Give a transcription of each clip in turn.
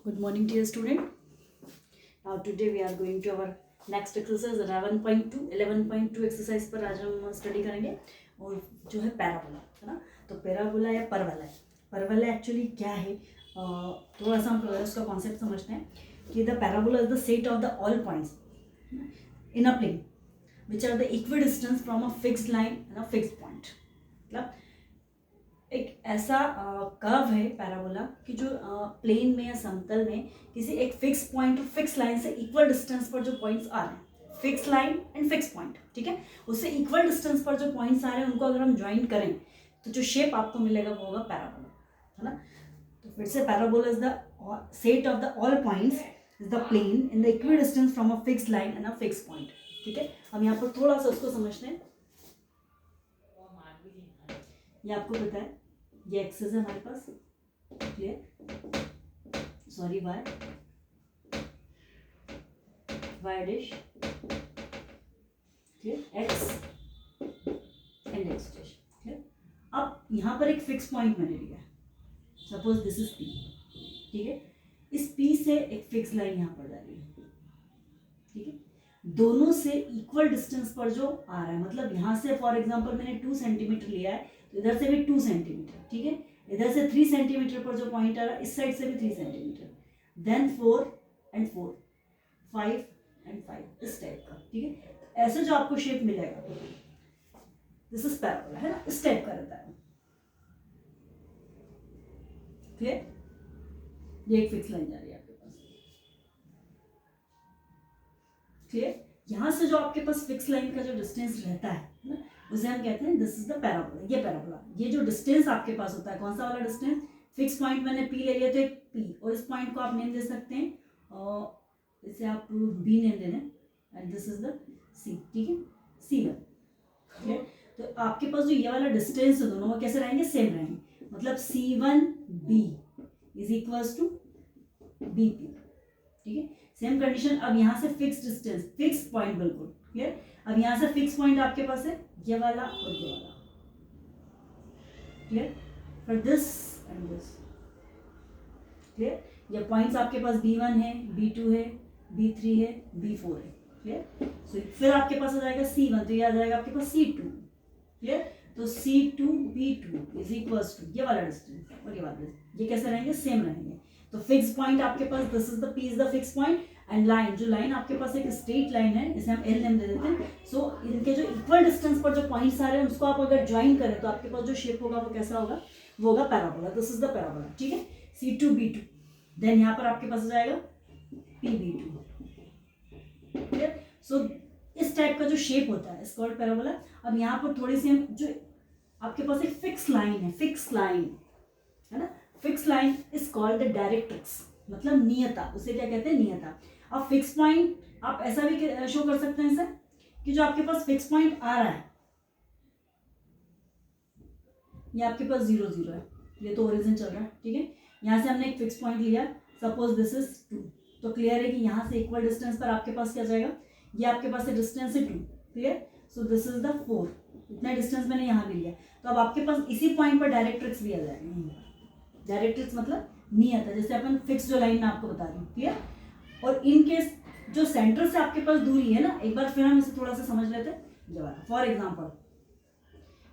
Good morning, dear student. Now today we are going to our next exercise 11.2 exercise पर आज हम study करेंगे और जो है पैराबोला है ना। तो पैराबोला या परवला एक्चुअली क्या है, थोड़ा सा हम उसका कॉन्सेप्ट समझते हैं कि the parabola is the set of the all points in a plane which are the equal distance from a fixed line and a fixed point. मतलब एक ऐसा कर्व है पैराबोला कि जो प्लेन में या समतल में किसी एक फिक्स पॉइंट और फिक्स लाइन से इक्वल डिस्टेंस पर जो पॉइंट्स आ रहे हैं, fix line and fix point, ठीक है, उससे इक्वल डिस्टेंस पर जो पॉइंट्स आ रहे हैं उनको अगर हम ज्वाइन करें तो जो शेप आपको मिलेगा वो होगा पैराबोला, है ना। तो फिर से parabola is the set of the all points is the plane in the equal distance from a fix line and a fix point, ठीक है। हम यहाँ पर थोड़ा सा उसको समझते हैं। ये आपको पता है ये एक्सेस है हमारे पास, clear, sorry Y dash, clear, X and X dash, clear. अब यहाँ पर एक फिक्स पॉइंट मैंने लिया है, सपोज दिस इज पी, ठीक है। इस पी से एक फिक्स लाइन यहाँ पर जा रही है, ठीक है। दोनों से इक्वल डिस्टेंस पर जो आ रहा है, मतलब यहाँ से फॉर एग्जांपल मैंने 2 सेंटीमीटर लिया है तो इधर से भी 2 सेंटीमीटर, ठीक है। इधर से 3 सेंटीमीटर पर जो पॉइंट आ रहा है इस साइड से भी 3 सेंटीमीटर, देन 4 एंड 4, 5 एंड 5, इस टाइप का, ठीक है। ऐसे जो आपको शेप मिलेगा दिस इज पैराबोला, है ना, इस टाइप का रहता है, क्लियर। ये एक फिक्स लाइन जा रही है आपके पास, क्लियर। यहां से जो आपके पास फिक्स लाइन का जो डिस्टेंस रहता है ना, उसे हम कहते हैं दिस इज द पैराबोला। ये पैराबोला, ये जो डिस्टेंस आपके पास होता है, कौन सा वाला डिस्टेंस, फिक्स पॉइंट मैंने पी ले लिया तो एक पी, और इस पॉइंट को आप नेम दे सकते हैं, और इसे आप बी नेम दे दें एंड दिस इज द सी, ठीक है, C1, क्लियर। तो आपके पास जो ये वाला डिस्टेंस है दोनों वो कैसे रहेंगे, सेम रहेंगे, मतलब C1B is equals to BP, ठीक है। Same condition. अब यहाँ से फिक्स डिस्टेंस, फिक्स पॉइंट, बिल्कुल क्लियर। अब यहाँ से फिक्स पॉइंट आपके पास है ये वाला और ये वाला, clear, for this and this, clear. ये पॉइंट्स आपके पास B1 है, B2 है, B3 है, B4 है, क्लियर। सो फिर आपके पास आ जाएगा C1, तो ये आ जाएगा आपके पास C2, क्लियर। तो C2B2 इज इक्वल्स टू ये वाला डिस्टेंस और ये वाला डिस्टेंस, ये कैसे रहेंगे, सेम रहेंगे। तो फिक्स पॉइंट आपके पास this is the P is the fix point, and line, जो लाइन आपके पास एक स्ट्रेट लाइन है, इसे हम L नेम दे देते हैं। सो इनके जो इक्वल डिस्टेंस पर जो पॉइंट्स आ रहे हैं उसको आप अगर ज्वाइन करें तो आपके पास जो शेप होगा वो कैसा होगा, वो होगा parabola. This is the parabola, ठीक है। C2B2, देन यहाँ पर आपके पास आ जाएगा PB2, क्लियर। सो इस टाइप का जो शेप होता है इसका पैराबोला। अब यहाँ पर थोड़ी सी हम जो आपके पास एक फिक्स लाइन है, फिक्स लाइन है ना, fix line is called the directrix, मतलब नियता, उसे क्या कहते हैं, नियता। अब फिक्स पॉइंट आप ऐसा भी शो कर सकते हैं सर कि जो आपके पास फिक्स पॉइंट आ रहा है ये आपके पास 0 0 है, ये तो ओरिजिन चल रहा है, ठीक है। यहाँ से हमने एक फिक्स पॉइंट लिया, सपोज दिस इज 2, तो क्लियर है कि यहाँ से इक्वल डिस्टेंस पर आपके पास क्या जाएगा, ये आपके पास डिस्टेंस है 2, clear. So this is the 4, इतना डिस्टेंस मैंने यहाँ भी लिया। तो अब आपके पास इसी पॉइंट पर डायरेक्ट्रिक्स भी आ जाएगा। डायरेक्ट्रिक्स मतलब नियत है, जैसे अपन फिक्स जो लाइन में आपको बता रही हूँ, क्लियर। और इन केस जो सेंटर से आपके पास दूरी है ना, एक बार फिर हम इसे थोड़ा सा समझ लेते हैं। ये वाला फॉर एग्जांपल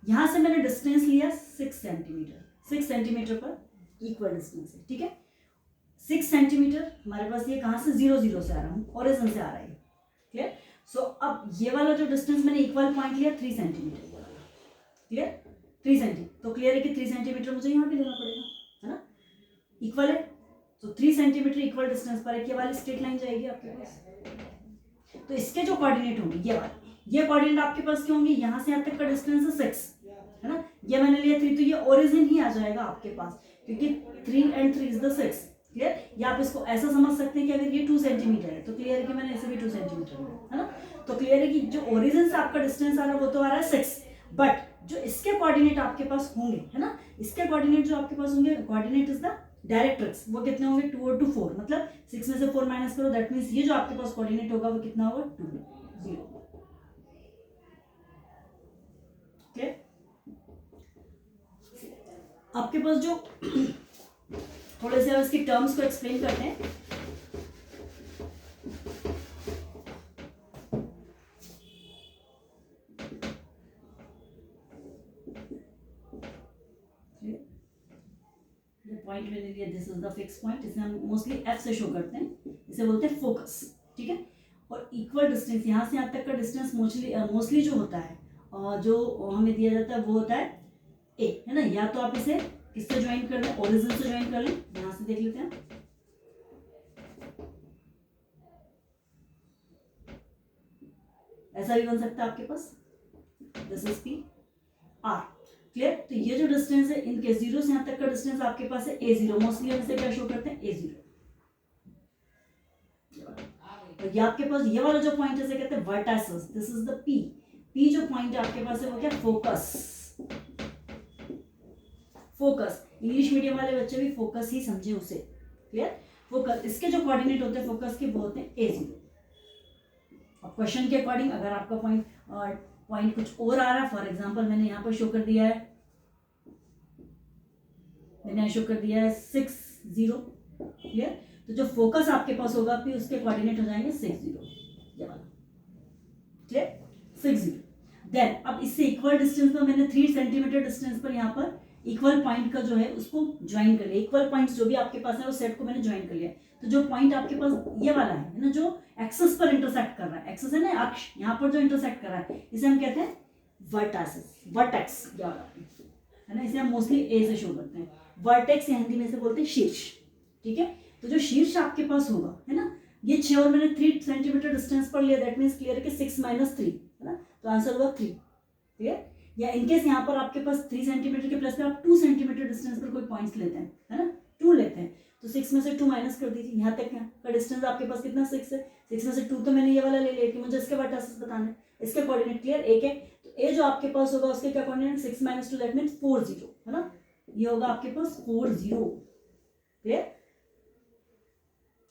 यहां से मैंने डिस्टेंस लिया 6 सेंटीमीटर, 6 सेंटीमीटर पर इक्वल डिस्टेंस है, ठीक है। 6 सेंटीमीटर हमारे पास ये कहां से 0 0 से आ रहा हूँ, ओरिजिन से आ रहा है, क्लियर। सो अब ये वाला जो डिस्टेंस मैंने इक्वल पॉइंट लिया 3 सेंटीमीटर, क्लियर, 3 सेंटीमीटर। तो क्लियर है कि 3 सेंटीमीटर मुझे यहाँ भी लेना पड़ेगा, है ना, इक्वल है। तो 3 सेंटीमीटर इक्वल डिस्टेंस पर एक ये वाली स्ट्रेट लाइन जाएगी आपके पास। तो इसके जो कोऑर्डिनेट होंगे ये वाले, ये कोऑर्डिनेट आपके पास क्या होंगे, यहाँ से यहाँ तक का डिस्टेंस है 6, है ना, ये मैंने लिया 3, तो ये ओरिजिन ही आ जाएगा आपके पास, क्योंकि 3 and 3 इज द 6, क्लियर। या आप इसको ऐसा समझ सकते हैं कि अगर ये 2 सेंटीमीटर है तो क्लियर है कि मैंने इसे भी 2 सेंटीमीटर लिया, है ना। तो क्लियर है कि जो ओरिजिन से आपका डिस्टेंस आ रहा है वो तो आ रहा है 6, बट जो इसके कोऑर्डिनेट आपके पास होंगे, है ना, इसके कोऑर्डिनेट जो आपके पास होंगे, कोऑर्डिनेट इज द डायरेक्ट्रिक्स, वो कितने होंगे 2 और 2 4, मतलब 6 में से 4 माइनस करो, दैट मीन्स ये जो आपके पास कोऑर्डिनेट होगा वो कितना होगा 2 0, ओके। आपके पास जो थोड़े से हम इसकी टर्म्स को एक्सप्लेन करते हैं। पॉइंट मैंने लिया, this is the fix point, इसे हम मोस्टली एफ से शो करते हैं, इसे बोलते हैं फोकस, ठीक है। और इक्वल डिस्टेंस, यहाँ से यहाँ तक का डिस्टेंस मोस्टली जो होता है जो हमें दिया जाता है वो होता है ए, है ना। या तो आप इसे किससे ज्वाइन कर लें, ओरिजिन से ज्वाइन कर लें, यहाँ से देख लेते हैं। ऐसा भी बन सकता है आपके पास, this is P R, clear. तो ये जो डिस्टेंस है इनके जीरो से यहाँ तक का डिस्टेंस आपके पास है ए जीरो, मोस्टली हम इसे क्या शो करते हैं, ए जीरो। और ये आपके पास ये वाला जो पॉइंट है इसे कहते हैं vertices, this is the P. P जो पॉइंट है आपके पास है वो क्या, फोकस। फोकस, इंग्लिश मीडियम वाले बच्चे भी फोकस ही समझे उसे, क्लियर। फोकस, इसके जो कोऑर्डिनेट होते हैं फोकस के वो होते हैं ए जीरो। अब क्वेश्चन के अकॉर्डिंग अगर आपका पॉइंट कुछ और आ रहा है, फॉर एग्जांपल मैंने यहाँ पर शो कर दिया है, मैंने शो कर दिया है 6 0, क्लियर। तो जो फोकस आपके पास होगा फिर उसके कोऑर्डिनेट हो जाएंगे 6 0, ये वाला, क्लियर, 6 0। देन अब इससे इक्वल डिस्टेंस पर मैंने 3 सेंटीमीटर डिस्टेंस पर यहाँ पर इक्वल पॉइंट का जो है उसको ज्वाइन कर लिया। इक्वल पॉइंट्स जो भी आपके पास है वो सेट को मैंने ज्वाइन कर लिया। तो जो पॉइंट आपके पास ये वाला है ना, जो एक्सेस पर इंटरसेक्ट कर रहा है, एक्सेस है ना अक्ष, यहाँ पर जो इंटरसेक्ट कर रहा है इसे हम कहते हैं वर्टासेस, वर्टेक्स, ये वाला है ना। इसे हम मोस्टली ए से शो करते हैं। वर्टेक्स या हिंदी में से बोलते हैं शीर्ष, ठीक है। तो जो शीर्ष आपके पास होगा, है ना, ये 6 और मैंने 3 सेंटीमीटर डिस्टेंस पर लिया, दैट मीन्स क्लियर है कि 6 - 3, है ना। तो आंसर होगा 3, क्लियर। या इनकेस यहाँ पर आपके पास 3 सेंटीमीटर के प्लस में आप 2 सेंटीमीटर डिस्टेंस पर कोई पॉइंट्स लेते हैं, है ना, 2 लेते हैं, तो 6 में से 2 माइनस कर दीजिए। यहाँ तक का डिस्टेंस आपके पास कितना 6 है, 6 में से 2 तो मैंने ये वाला ले लिया कि मुझे इसके वर्टासेस बताना है, इसके कोऑर्डिनेट क्लियर एक है। तो ए जो आपके पास होगा उसके क्या कोऑर्डिनेट, 6 - 2 दैट मीन्स 4 0, है ना। ये होगा आपके पास 4 0, क्लियर।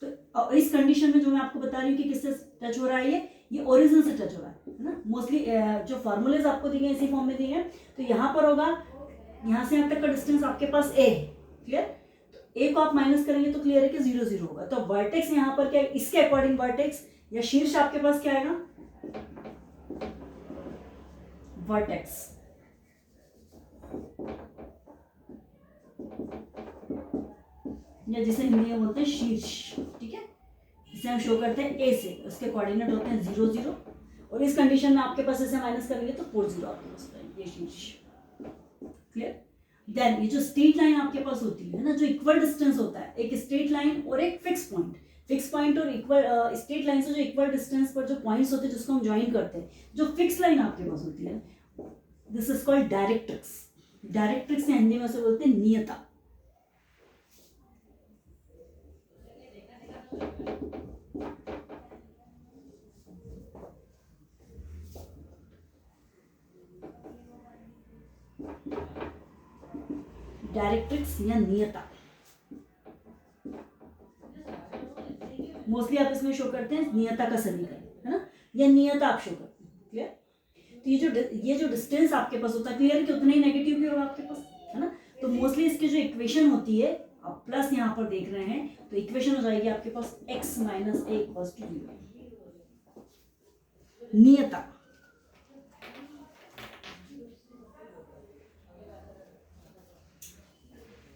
तो इस कंडीशन में जो मैं आपको बता रही हूँ कि किससे टच हो रहा है, ये ओरिजिन से टच हो रहा है ना। मोस्टली जो फॉर्मूलेज आपको दिए हैं इसी फॉर्म में दिए हैं। तो यहाँ पर होगा, यहाँ से यहाँ तक का डिस्टेंस आपके पास ए है, क्लियर। तो ए को आप माइनस करेंगे तो क्लियर है कि 0 0 होगा। तो वर्टेक्स यहाँ पर क्या है, इसके अकॉर्डिंग वर्टेक्स या शीर्ष आपके पास क्या आएगा, वर्टेक्स, या जिसे हिंदी में बोलते हैं शीर्ष, ठीक है। इसे हम शो करते हैं ए से, उसके कोऑर्डिनेट होते हैं 0 0, और इस कंडीशन में आपके पास इसे माइनस करेंगे तो 4 0 आपके पास ये शीर्ष, क्लियर। देन ये जो स्ट्रेट लाइन आपके पास होती है ना, जो इक्वल डिस्टेंस होता है, एक स्ट्रेट लाइन और एक फिक्स पॉइंट। फिक्स पॉइंट और इक्वल स्ट्रेट लाइन से जो इक्वल डिस्टेंस पर जो पॉइंट्स होते हैं जिसको हम ज्वाइन करते हैं, जो फिक्स लाइन आपके पास होती है, this is called directrix. Directrix Hindi में से बोलते हैं नियता। डायरेक्ट्रिक्स या नियता, मोस्टली आप इसमें शो करते हैं नियता का समीकरण, है ना, या नियता आप शो करते हैं, क्लियर। तो ये जो डिस्टेंस आपके पास होता है, क्लियर कि उतना ही नेगेटिव भी होगा आपके पास, है ना। तो मोस्टली इसकी जो इक्वेशन होती है, आप प्लस यहाँ पर देख रहे हैं तो इक्वेशन हो जाएगी आपके पास x - a = 0, नियता।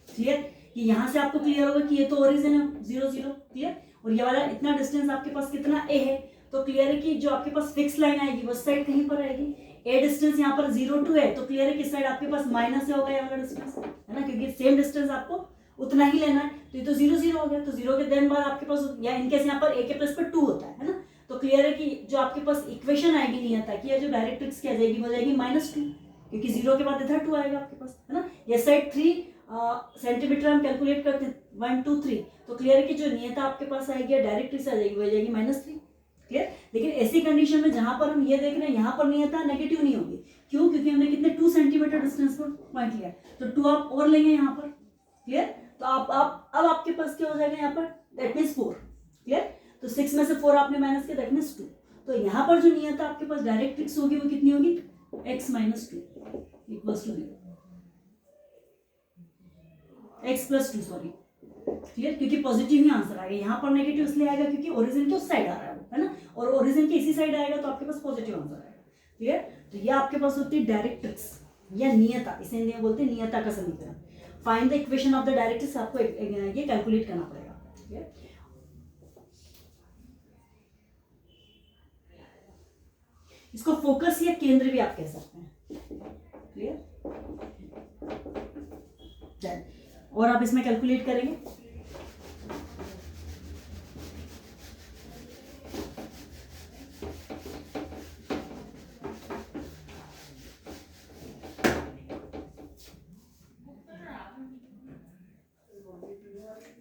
क्लियर, कि यहां से आपको क्लियर होगा कि ये तो ओरिजिन है 0 0, क्लियर। और ये वाला इतना डिस्टेंस आपके पास कितना a है, तो क्लियर है कि जो आपके पास फिक्स लाइन आएगी वो साइड कहीं पर आएगी। a डिस्टेंस यहाँ पर 0 2 है, तो क्लियर है कि साइड आपके पास माइनस होगा ये वाला डिस्टेंस, है ना, क्योंकि सेम डिस्टेंस आपको उतना ही लेना है। तो ये तो 0 0 हो गया, तो 0 के देन बाद आपके पास, या इनकेस यहाँ पर a के प्लस पर 2 होता है ना, तो क्लियर है कि जो आपके पास इक्वेशन आएगी नियता की, या जो डायरेक्ट्रिक्स की आ जाएगी वो जाएगी -2, क्योंकि 0 के बाद इधर 2 आएगा आपके पास, है ना। ये साइड 3 सेंटीमीटर हम कैलकुलेट करते हैं 1 2 3, तो क्लियर है कि जो नियता आपके पास आएगी या डायरेक्ट्रिक्स आ जाएगी वो जाएगी -3, क्लियर। लेकिन ऐसी कंडीशन में जहां पर हम ये देख रहे हैं यहाँ पर नियता नेगेटिव नहीं होगी, क्यों, क्योंकि हमने कितने 2 सेंटीमीटर डिस्टेंस पर पॉइंट लिया, तो 2 आप और लेंगे यहाँ पर, क्लियर। तो आप अब आपके पास क्या हो जाएगा यहाँ पर, दैट मीन्स 4, क्लियर। तो 6 में से 4 आपने माइनस किया, दैट मीन्स 2। तो यहाँ पर जो नियता आपके पास डायरेक्ट्रिक्स होगी वो कितनी होगी, x - 2 = 0, x + 2 सॉरी, क्लियर, क्योंकि पॉजिटिव ही आंसर आएगा, यहाँ पर नेगेटिव इसलिए आएगा क्योंकि ओरिजिन के उस साइड आ रहा है वो, है ना, और ओरिजिन के इसी साइड आएगा तो आपके पास पॉजिटिव आंसर आएगा। क्लियर, तो ये आपके पास होती है डायरेक्ट्रिक्स या नियता, इसे हिंदी में बोलते हैं नियता का समीकरण। Find the equation of the directrix, आपको ये कैलकुलेट करना पड़ेगा। क्लियर, इसको फोकस या केंद्र भी आप कह सकते हैं। क्लियर, और आप इसमें कैलकुलेट करेंगे।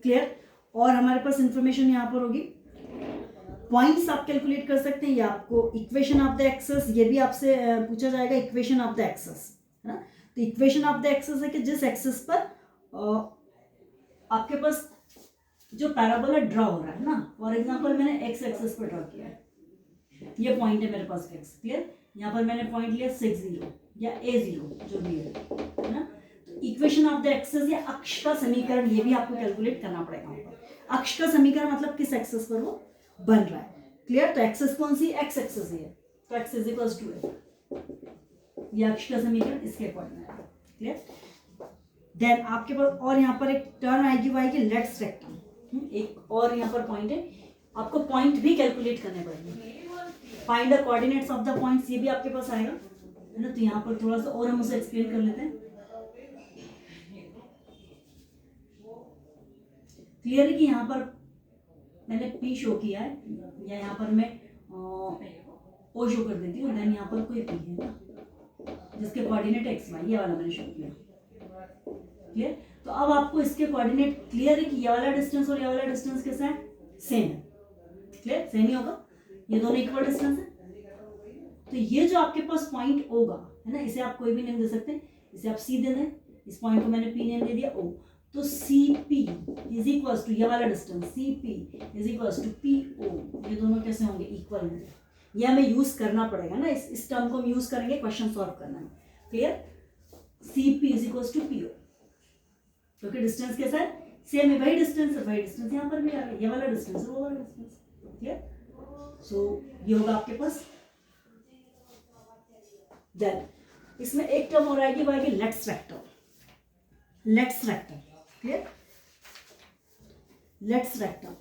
क्लियर, और हमारे पास इंफॉर्मेशन यहां पर होगी, पॉइंट्स आप कैलकुलेट कर सकते हैं, या आपको इक्वेशन ऑफ द एक्सेस, ये भी आपसे पूछा जाएगा, इक्वेशन ऑफ द एक्सेस, है ना। तो इक्वेशन ऑफ द एक्सेस है कि जिस एक्सेस पर आपके पास जो पैराबोला ड्रॉ हो रहा है ना, फॉर एग्जांपल मैंने एक्स एक्सेस पर ड्रॉ किया है, ये पॉइंट है मेरे पास एक्स। क्लियर, यहाँ पर मैंने पॉइंट लिया 6 0 या A0 जो भी है ना। तो इक्वेशन ऑफ द एक्सेस या अक्ष का समीकरण, ये भी आपको कैलकुलेट करना पड़ेगा। अक्ष का समीकरण मतलब किस एक्सेस पर वो बन रहा है। क्लियर, तो एक्सेस कौन सी, एक्स एक्सेस है, तो एक्स इज इक्वल्स टू है, ये अक्ष का समीकरण इसके अकॉर्डिंग है। क्लियर, देन आपके पास और यहाँ पर एक टर्म आएगी वो आएगी लेट्स रेक्टम, एक और यहाँ पर पॉइंट है, आपको पॉइंट भी कैलकुलेट करने पड़ेंगे। Find the coordinates of the points, ये भी आपके पास आएगा, है ना। तो यहाँ पर थोड़ा सा और हम उसे एक्सप्लेन कर लेते हैं। क्लियर है कि यहाँ पर मैंने P शो किया है, या यहाँ पर मैं O शो कर देती हूँ, देन यहाँ पर कोई P है ना जिसके कोऑर्डिनेट एक्स वाई, ये वाला मैंने शो किया। क्लियर, तो अब आपको इसके कोऑर्डिनेट क्लियर है कि ये वाला डिस्टेंस और ये वाला डिस्टेंस कैसा है, सेम है। क्लियर, सेम ही होगा, ये दोनों इक्वल डिस्टेंस है। तो ये जो आपके पास पॉइंट होगा, है ना, इसे आप कोई भी नेम दे सकते हैं, इसे आप सी दे दें, इस पॉइंट को मैंने P नेम दे दिया O, तो CP इज इक्वल्स टू ये वाला distance CP is equals to PO, ये दोनों कैसे होंगे, इक्वल होंगे। ये हमें यूज करना पड़ेगा ना, इस टर्म को हम यूज करेंगे क्वेश्चन सॉल्व करने में। Clear, CP is equals to PO, क्योंकि डिस्टेंस कैसा है, सेम है, वही डिस्टेंस है, वही डिस्टेंस यहाँ पर भी आ रहा है, ये वाला डिस्टेंस वो वाला डिस्टेंस। क्लियर, सो ये होगा आपके पास। देन इसमें एक टर्म और आएगी, वो आएगी let's rectum, let's rectum. Clear, let's rectum,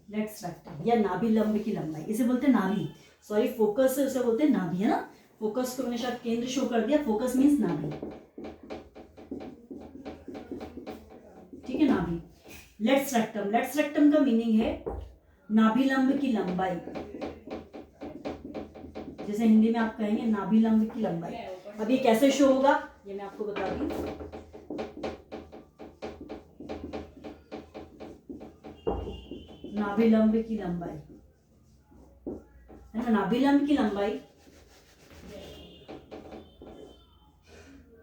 let's rectum या नाभि लंब की लंबाई, इसे बोलते हैं नाभि, सॉरी फोकस से उसे बोलते हैं नाभि, है ना। फोकस को मैंने शायद केंद्र शो कर दिया, फोकस मीन्स नाभि, ठीक है, नाभि। लेट्स रेक्टम, लेट्स रेक्टम का मीनिंग है नाभि लंब की लंबाई, जैसे हिंदी में आप कहेंगे नाभि लंब की लंबाई। अब ये कैसे शो होगा ये मैं आपको बता दूं। नाभि लंब की लंबाई, है ना, नाभि लंब की लंबाई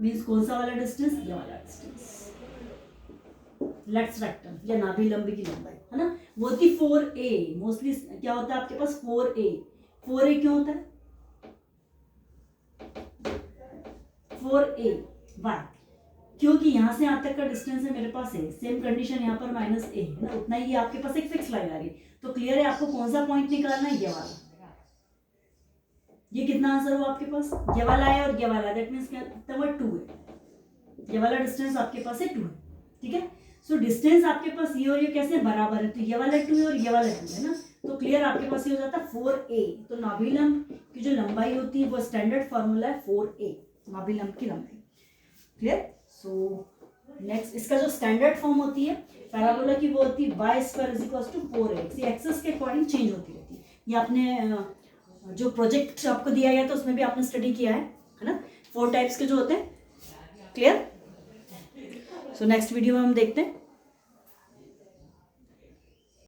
मीन्स कौन सा वाला डिस्टेंस, ये वाला डिस्टेंस, लेट्स रेक्टम या नाभि लंब की लंबाई, है ना। वो होती 4a, मोस्टली क्या होता है आपके पास 4a, 4a क्यों होता है 4a, वाई, क्योंकि यहां से यहां तक का डिस्टेंस है मेरे पास है, सेम कंडीशन यहाँ पर -a है ना, उतना ही आपके पास एक फिक्स लाइन आ रही। तो क्लियर है, आपको कौन सा पॉइंट निकालना है, ये वाला। ये कितना आंसर हुआ आपके पास, ये वाला है और ये वाला, दैट मींस क्या 2 है, ये वाला डिस्टेंस आपके पास है 2 है, ठीक है। सो डिस्टेंस आपके पास ये और ये कैसे बराबर है, तो ये वाला 2 है और ये वाला 2 है ना, तो क्लियर आपके पास ये हो जाता है 4a। तो नाभि लंब की जो लंबाई होती है वो स्टैंडर्ड फॉर्मूला है 4a, नाभि लंब की लंबाई। क्लियर, सो नेक्स्ट इसका जो स्टैंडर्ड फॉर्म होती है पैराबोला की वो होती है y² = 4x, ये एक्सेस के अकॉर्डिंग चेंज होती रहती है। ये आपने जो प्रोजेक्ट आपको दिया गया था उसमें भी आपने स्टडी किया है ना, 4 टाइप्स के जो होते हैं। क्लियर, सो नेक्स्ट वीडियो में हम देखते हैं